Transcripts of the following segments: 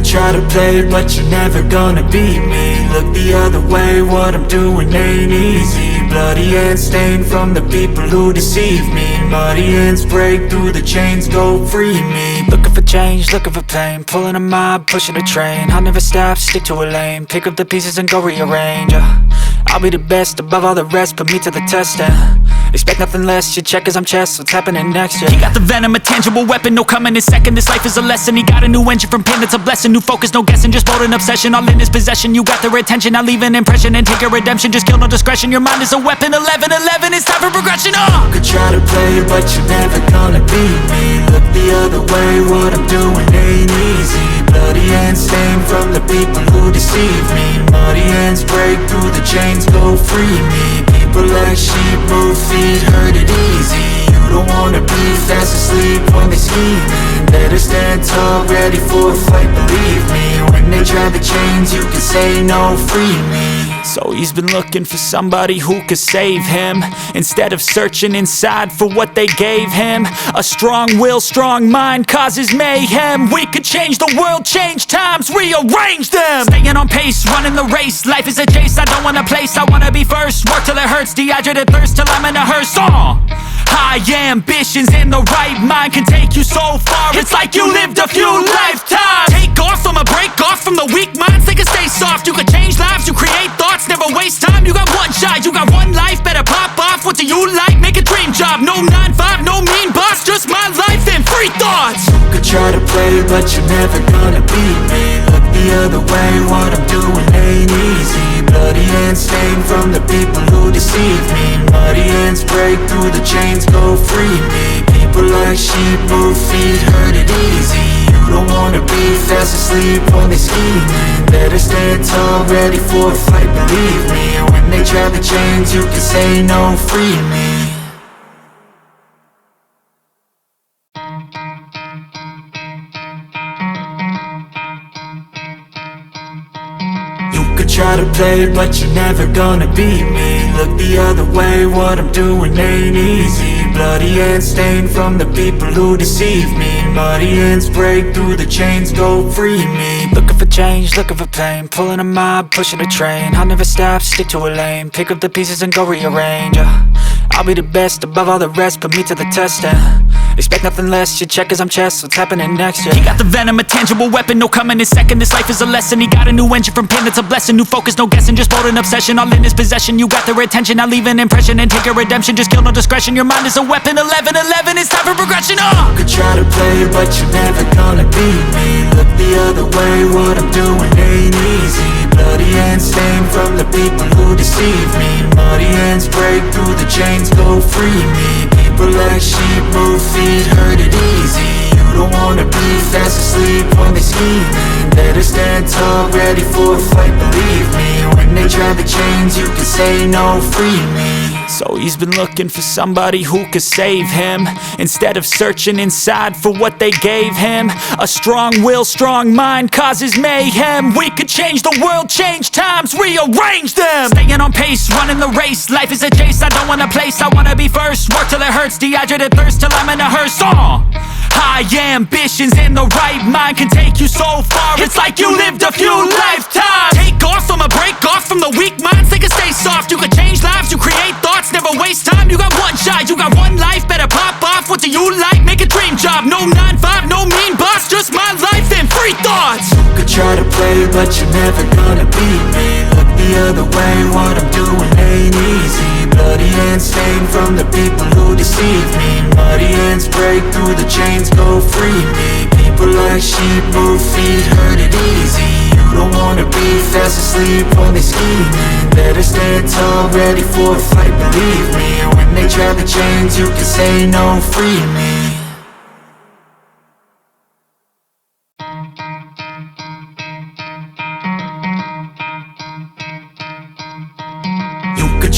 try to play, but you're never gonna beat me. Look the other way, what I'm doing ain't easy. Bloody hands stained from the people who deceive me. Muddy hands break through the chains, go free me. Looking for change, looking for pain, pulling a mob, pushing a train. I'll never stop, stick to a lane, pick up the pieces and go rearrange. I'll be the best above all the rest, put me to the test and expect nothing less, your check is I'm chess, what's happening next, yeah. He got the venom, a tangible weapon, no coming in second. This life is a lesson, he got a new engine from pain, it's a blessing. New focus, no guessing, just bold and obsession. All in his possession, you got their attention. I'll leave an impression and take your redemption. Just kill, no discretion, your mind is a weapon. 11-11, it's time for progression, You could try to play, but you're never gonna beat me. Look the other way, what I'm doing ain't easy. Bloody hands stained from the people who deceive me. Muddy hands break through the chains, go free me. People like sheep, move feet, hurt it easy. You don't wanna be fast asleep when they scheming. Better stand tall, ready for a fight, believe me. When they try the chains, you can say no, free me. So he's been looking for somebody who could save him, instead of searching inside for what they gave him. A strong will, strong mind causes mayhem. We could change the world, change times, rearrange them. Staying on pace, running the race. Life is a chase, I don't want a place, I wanna be first. Work till it hurts, dehydrated thirst till I'm in a hearse. High ambitions in the right mind can take you so far. It's like you lived a few lifetimes. Take off from a break off from the weak minds, they can stay soft. You can change lives, you create thoughts, never waste time. You got one shot, you got one life, better pop off. What do you like? Make a dream job. No 9-5, no mean boss, just my life and free thoughts. You could try to play, but you're never gonna beat me. Look the other way, what I'm doing ain't easy. Bloody hands stained from the people who deceive me. Muddy hands break through the chains, go free me. People like sheep, move feet, hurt it easy. You don't wanna be fast asleep when they scheming. Better stand tall, ready for a fight, believe me. When they try the chains, you can say no, free me. Try to play, but you're never gonna beat me. Look the other way, what I'm doing ain't easy. Bloody hands stained from the people who deceive me. Muddy hands break through the chains, go free me. Looking for change, looking for pain, pulling a mob, pushing a train. I'll never stop, stick to a lane, pick up the pieces and go rearrange. I'll be the best above all the rest, put me to the test and expect nothing less, your check is I'm chess, what's happening next, yeah. He got the venom, a tangible weapon, no coming in second. This life is a lesson, he got a new engine from pain, it's a blessing. New focus, no guessing, just bold and obsession. All in his possession, you got their attention. I'll leave an impression and take your redemption. Just kill, no discretion, your mind is a weapon. 11-11, it's time for progression, You could try to play, but you're never gonna beat me. Look the other way, what I'm doing ain't easy. Bloody hands stained from the people who deceive me. Muddy hands break through the chains, go free me. People like sheep, move feet, hurt it easy. You don't wanna be fast asleep when they scheming. Better stand tall, ready for a fight, believe me. When they try the chains, you can say no, free me. So he's been looking for somebody who could save him, instead of searching inside for what they gave him. A strong will, strong mind causes mayhem. We could change the world, change times, rearrange them. Staying on pace, running the race. Life is a chase, I don't want a place, I wanna be first. Work till it hurts, dehydrated thirst till I'm in a hearse. High ambitions in the right mind can take you so far. It's like you lived a few lifetimes. Take off from a break off from the weak minds, they can stay soft. You can change lives, you create thoughts, never waste time. You got one shot, you got one life, better pop off. What do you like? Make a dream job. No 9-5, no mean boss, just my life and free thoughts. You could try to play, but you're never gonna beat me. Look the other way, what I'm doing ain't easy. Bloody hands stained from the people who deceive me. Muddy hands break through the chains, go free me. People like sheep, move feet, hurt it easy. You don't wanna be fast asleep when they scheming. Better stand tall, ready for a fight, believe me. When they try the chains, you can say no, free me.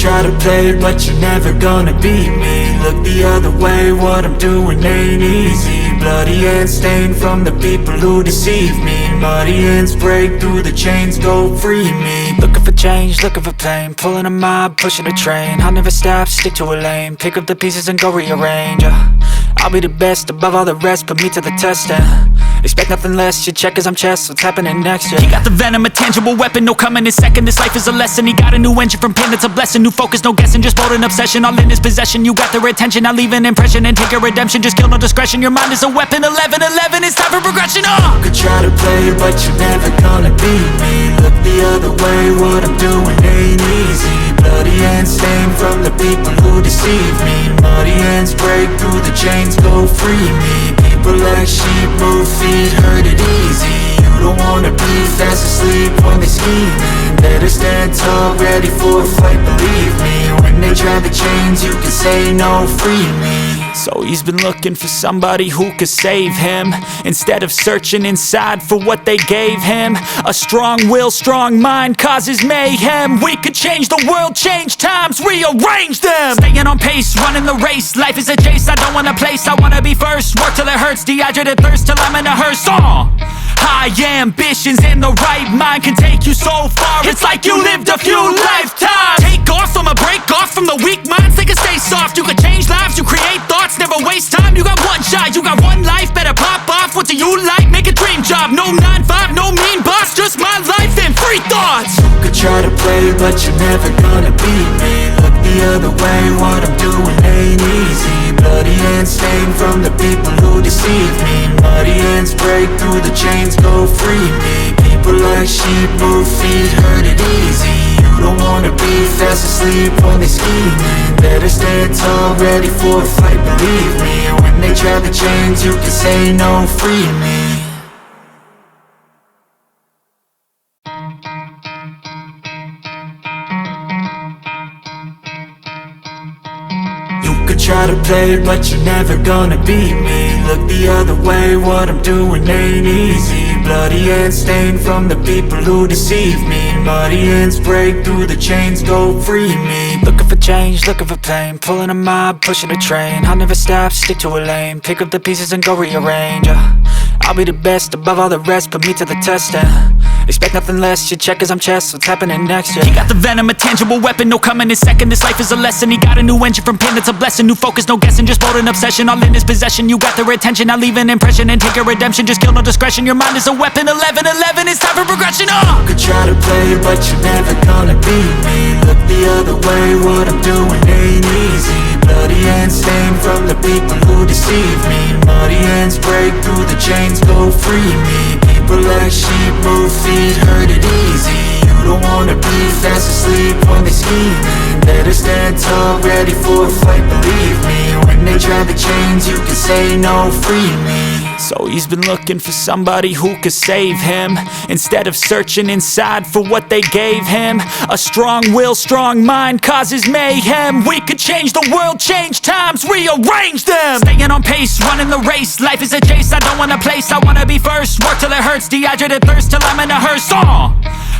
Try to play, but you're never gonna beat me. Look the other way, what I'm doing ain't easy. Bloody hands stained from the people who deceive me. Muddy hands break through the chains, go free me. Looking for change, looking for pain, pulling a mob, pushing a train. I'll never stop, stick to a lane, pick up the pieces and go rearrange. I'll be the best above all the rest, put me to the test and Expect nothing less, you check as I'm chess, what's happening next, yeah. He got the venom, a tangible weapon, no coming in second. This life is a lesson, he got a new engine from pain, it's a blessing. New focus, no guessing, just bold and obsession, all in his possession. You got their attention, now leave an impression and take a redemption. Just kill, no discretion, your mind is a weapon. 11-11, it's time for progression, You could try to play, but you're never gonna beat me. Look the other way, what I'm doing ain't easy. Bloody hands stained from the people who deceive me. Muddy hands break through the chains, go free me. People like sheep move feet, hurt it easy. You don't wanna be fast asleep when they scheming. Better stand tall, ready for a fight, believe me. When they try the chains, you can say no, free me. So he's been looking for somebody who could save him, instead of searching inside for what they gave him. A strong will, strong mind causes mayhem. We could change the world, change times, rearrange them. Staying on pace, running the race. Life is a chase, I don't want a place, I wanna be first. Work till it hurts, dehydrated thirst till I'm in a hearse. High ambitions in the right mind can take you so far. It's like you lived a few lifetimes. Take off from a break off from the weak minds, they can stay soft. You can change lives, you create thoughts, never waste time. You got one shot, you got one life, better pop off. What do you like? Make a dream job. No 9-5, no mean boss, just my life and free thoughts. You could try to play, but you're never gonna beat me. Look the other way, what I'm doing ain't easy. Bloody hands stained from the people who deceive me. Muddy hands break through the chains, go free me. People like sheep move feet, hurt it easy. You don't wanna be fast asleep when they scheming. Better stand tall, ready for a fight, believe me. When they try the chains, you can say no, free me. Try to play, but you're never gonna beat me. Look the other way, what I'm doing ain't easy. Bloody hands stained from the people who deceive me. Muddy hands break through the chains, go free me. Looking for change, looking for pain, pulling a mob, pushing a train. I'll never stop, stick to a lane, pick up the pieces and go rearrange. I'll be the best above all the rest, put me to the test, expect nothing less, you check as I'm chess, what's happening next, yeah. He got the venom, a tangible weapon, no coming in second. This life is a lesson, he got a new engine from pain, it's a blessing. New focus, no guessing, just bold and obsession, all in his possession. You got their attention, now leave an impression and take a redemption. Just kill, no discretion, your mind is a weapon. 11-11, it's time for progression, You could try to play, but you're never gonna beat me. Look the other way, what I'm doing ain't easy. Bloody hands stained from the people who deceive me. Muddy hands break through the chains, go free me. People like sheep move feet, hurt it easy. You don't wanna be fast asleep when they scheming. Better stand tall, ready for a fight, believe me. When they try the chains, you can say no, free me. So he's been looking for somebody who could save him, instead of searching inside for what they gave him. A strong will, strong mind causes mayhem. We could change the world, change times, rearrange them. Staying on pace, running the race. Life is a chase, I don't want a place, I wanna be first. Work till it hurts, dehydrated thirst till I'm in a hearse.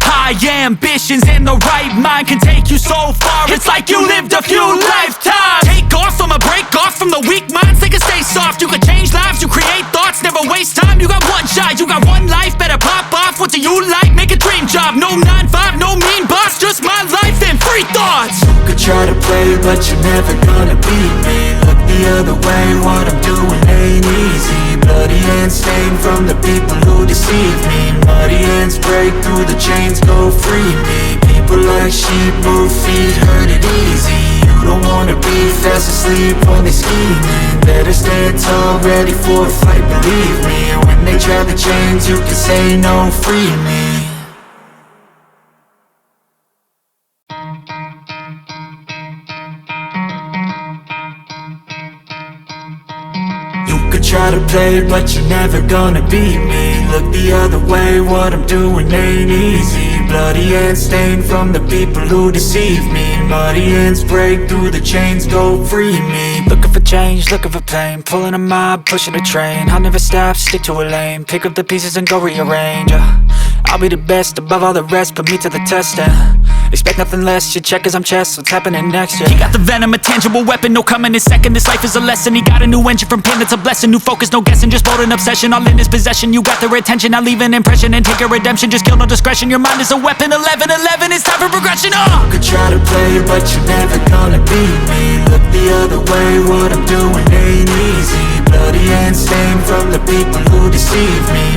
High ambitions in the right mind can take you so far. It's like you lived a few lifetimes. Take off from a break off from the weak minds, they can stay soft. You can change lives, you create thoughts, never waste time. You got one shot, you got one life, better pop off. What do you like? Make a dream job. No 9-5, no mean boss, just my life and free thoughts. You could try to play, but you're never gonna beat me. Look the other way, what I'm doing ain't easy. Bloody hands stained from the people who deceive me. Muddy hands break through the chains, go free me. People like sheep move feet, hurt it easy. You don't wanna be fast asleep when they scheming. Better stand tall, ready for a fight, believe me. When they try the chains, you can say no, free me. Try to play, but you're never gonna beat me. Look the other way, what I'm doing ain't easy. Bloody hands stained from the people who deceive me. Muddy hands break through the chains, go free me. Looking for change, looking for pain, pulling a mob, pushing a train. I'll never stop, stick to a lane, pick up the pieces and go rearrange. I'll be the best above all the rest, put me to the test, expect nothing less, you check as I'm chess, what's happening next, yeah. He got the venom, a tangible weapon, no coming in second. This life is a lesson, he got a new engine from pain, it's a blessing. New focus, no guessing, just bold and obsession, all in his possession. You got their attention, now leave an impression and take a redemption. Just kill, no discretion, your mind is a weapon. 11-11, it's time for progression, You could try to play, but you're never gonna beat me. Look the other way, what I'm doing ain't easy. Bloody hands stained from the people who who deceive me.